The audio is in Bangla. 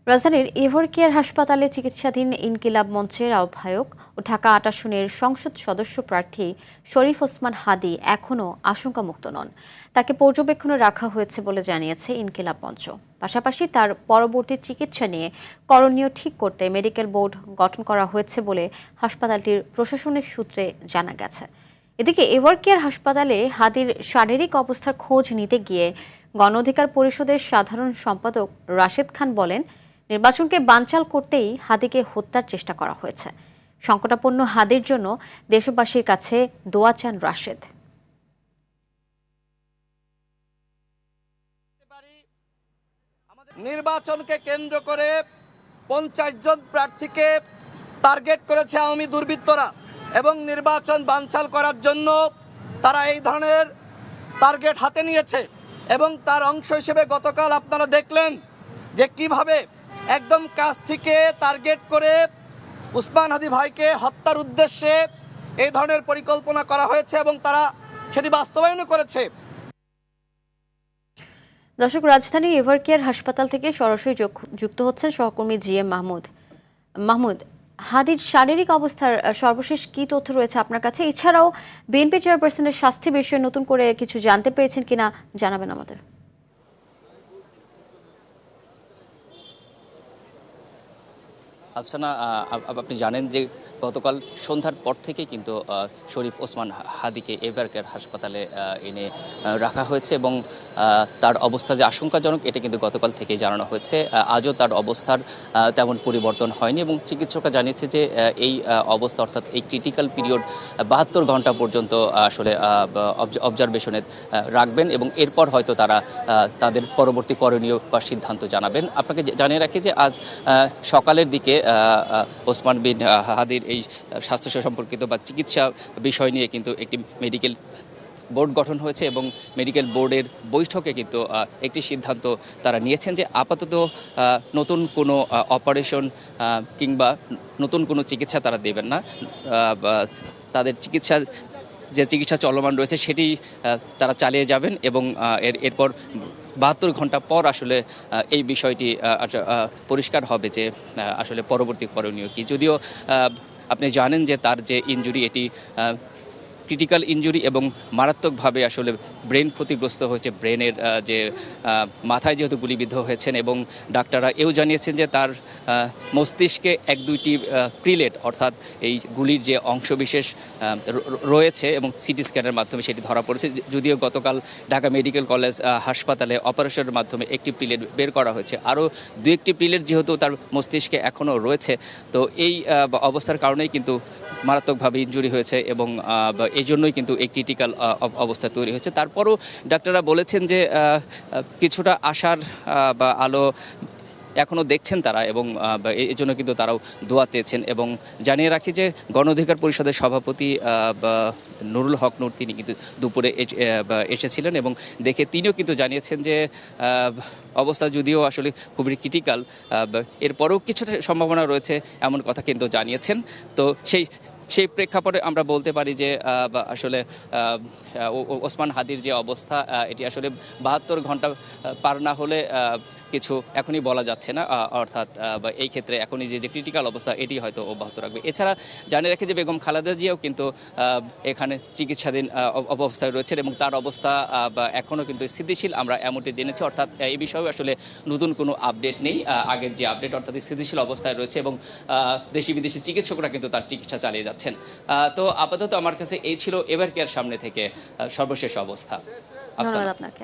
রাজধানীর এভারকেয়ার হাসপাতালে চিকিৎসাধীন ইনকিলাব মঞ্চের আহ্বায়ক ও ঢাকা ৮ আসনের সংসদ সদস্য প্রার্থী শরীফ ওসমান হাদী এখনও আশঙ্কামুক্ত নন। তাকে পর্যবেক্ষণে রাখা হয়েছে বলে জানিয়েছে ইনকিলাব মঞ্চ। পাশাপাশি তার পরবর্তী চিকিৎসা নিয়ে করণীয় ঠিক করতে মেডিকেল বোর্ড গঠন করা হয়েছে বলে হাসপাতালটির প্রশাসনিক সূত্রে জানা গেছে। এদিকে এভারকেয়ার হাসপাতালে হাদীর শারীরিক অবস্থার খোঁজ নিতে গিয়ে গণ অধিকার পরিষদের সাধারণ সম্পাদক রাশেদ খান বলেন, নির্বাচনকে বানচাল করতেই হাদীকে হত্যার চেষ্টা করা হয়েছে। সংকটাপন্ন হাদীর জন্য দেশবাসীর কাছে দোয়া চান রাশেদ। নির্বাচনকে কেন্দ্র করে 50 জন প্রার্থীকে টার্গেট করেছে আওয়ামী দুর্বৃত্তরা এবং নির্বাচন বানচাল করার জন্য তারা এই ধরনের টার্গেট হাতে নিয়েছে। এবং তার অংশ হিসেবে গতকাল আপনারা দেখলেন যে কিভাবে একদম কাছ থেকে টার্গেট করে ওসমান হাদী ভাইকে হত্যার উদ্দেশ্যে এই ধরনের পরিকল্পনা করা হয়েছে এবং তারা সেটি বাস্তবায়ন করেছে। দর্শক, রাজধানীর এভারকেয়ার হাসপাতাল থেকে সরাসরি যুক্ত হচ্ছেন সহকর্মী জিএম মাহমুদ। হাদীর শারীরিক অবস্থার সর্বশেষ কি তথ্য রয়েছে আপনার কাছে? এছাড়াও বিএনপি চেয়ারপারসনের স্বাস্থ্য বিষয়ে নতুন করে কিছু জানতে পেরেছেন কিনা জানাবেন আমাদের। আফসানা, আপনি জানেন যে গতকাল সন্ধ্যার পর থেকে কিন্তু শরীফ ওসমান হাদীকে এভারকেয়ার হাসপাতালে এনে রাখা হয়েছে এবং তার অবস্থা যে আশঙ্কাজনক এটা কিন্তু গতকাল থেকেই জানানো হয়েছে। আজও তার অবস্থার তেমন পরিবর্তন হয়নি এবং চিকিৎসকরা জানিয়েছে যে এই অবস্থা অর্থাৎ এই ক্রিটিক্যাল পিরিয়ড 72 ঘন্টা পর্যন্ত আসলে অবজারভেশনে রাখবেন এবং এরপর হয়তো তারা তাদের পরবর্তী করণীয় বা সিদ্ধান্ত জানাবেন। আপনাকে জানিয়ে রাখি যে আজ সকালের দিকে ওসমান বিন হাদীর এই স্বাস্থ্য সম্পর্কিত বা চিকিৎসা বিষয় নিয়ে কিন্তু একটি মেডিকেল বোর্ড গঠন হয়েছে এবং মেডিকেল বোর্ডের বৈঠকে কিন্তু একটি সিদ্ধান্ত তারা নিয়েছেন যে আপাতত নতুন কোনো অপারেশন কিংবা নতুন কোনো চিকিৎসা তারা দেবেন না। তাদের যে চিকিৎসা চলমান রয়েছে সেটি তারা চালিয়ে যাবেন এবং এরপর 72 ঘন্টা পর আসলে এই বিষয়টি পরিষ্কার হবে যে আসলে পরবর্তী করণীয় কি। যদিও আপনি জানেন যে তার যে ইনজুরি এটি ক্রিটিক্যাল ইনজুরি এবং মারাত্মকভাবে আসলে ব্রেন ক্ষতিগ্রস্ত হয়েছে। ব্রেনের যে মাথায় যেহেতু গুলিবিদ্ধ হয়েছেন এবং ডাক্তাররা এও জানিয়েছেন যে তার মস্তিষ্কে 1-2টি প্রিলেট অর্থাৎ এই গুলির যে অংশবিশেষ রয়েছে এবং সিটি স্ক্যানের মাধ্যমে সেটি ধরা পড়েছে। যদিও গতকাল ঢাকা মেডিকেল কলেজ হাসপাতালে অপারেশনের মাধ্যমে একটি প্রিলেট বের করা হয়েছে। আরও 2-1টি প্রিলেট যেহেতু তার মস্তিষ্কে এখনও রয়েছে, তো এই অবস্থার কারণেই কিন্তু মারাত্মকভাবে ইনজুরি হয়েছে এবং এই জন্যই কিন্তু এই ক্রিটিক্যাল অবস্থা তৈরি হয়েছে। তারপরও ডাক্তাররা বলেছেন যে কিছুটা আশার বা আলো এখনও দেখছেন তারা এবং এই জন্য কিন্তু তারাও দোয়া চেয়েছেন। এবং জানিয়ে রাখি যে গণ অধিকার পরিষদের সভাপতি নুরুল হক নূর তিনি কিন্তু দুপুরে এসেছিলেন এবং দেখে তিনিও কিন্তু জানিয়েছেন যে অবস্থা যদিও আসলে খুবই ক্রিটিক্যাল, এরপরেও কিছুটা সম্ভাবনা রয়েছে এমন কথা কিন্তু জানিয়েছেন। তো সেই প্রেক্ষাপটে আমরা বলতে পারি যে আসলে ওসমান হাদীর যে অবস্থা এটি আসলে 72 ঘন্টা পার না হলে কিছু এখনই বলা যাচ্ছে না, অর্থাৎ এই ক্ষেত্রে এখনই যে ক্রিটিক্যাল অবস্থা এটি হয়তো অব্যাহত রাখবে। এছাড়া জানিয়ে রাখি যে বেগম খালেদা জিয়াও কিন্তু এখানে চিকিৎসাধীন অবস্থায় রয়েছেন এবং তার অবস্থা এখনও কিন্তু স্থিতিশীল আমরা এমনটি জেনেছি। অর্থাৎ এই বিষয়েও আসলে নতুন কোনো আপডেট নেই। আগের যে আপডেট অর্থাৎ স্থিতিশীল অবস্থায় রয়েছে এবং দেশি বিদেশি চিকিৎসকরা কিন্তু তার চিকিৎসা চালিয়ে যাচ্ছেন। তো আপাতত আমার কাছে এই ছিল এভারকেয়ার সামনে থেকে সর্বশেষ অবস্থা। ধন্যবাদ আপনাকে।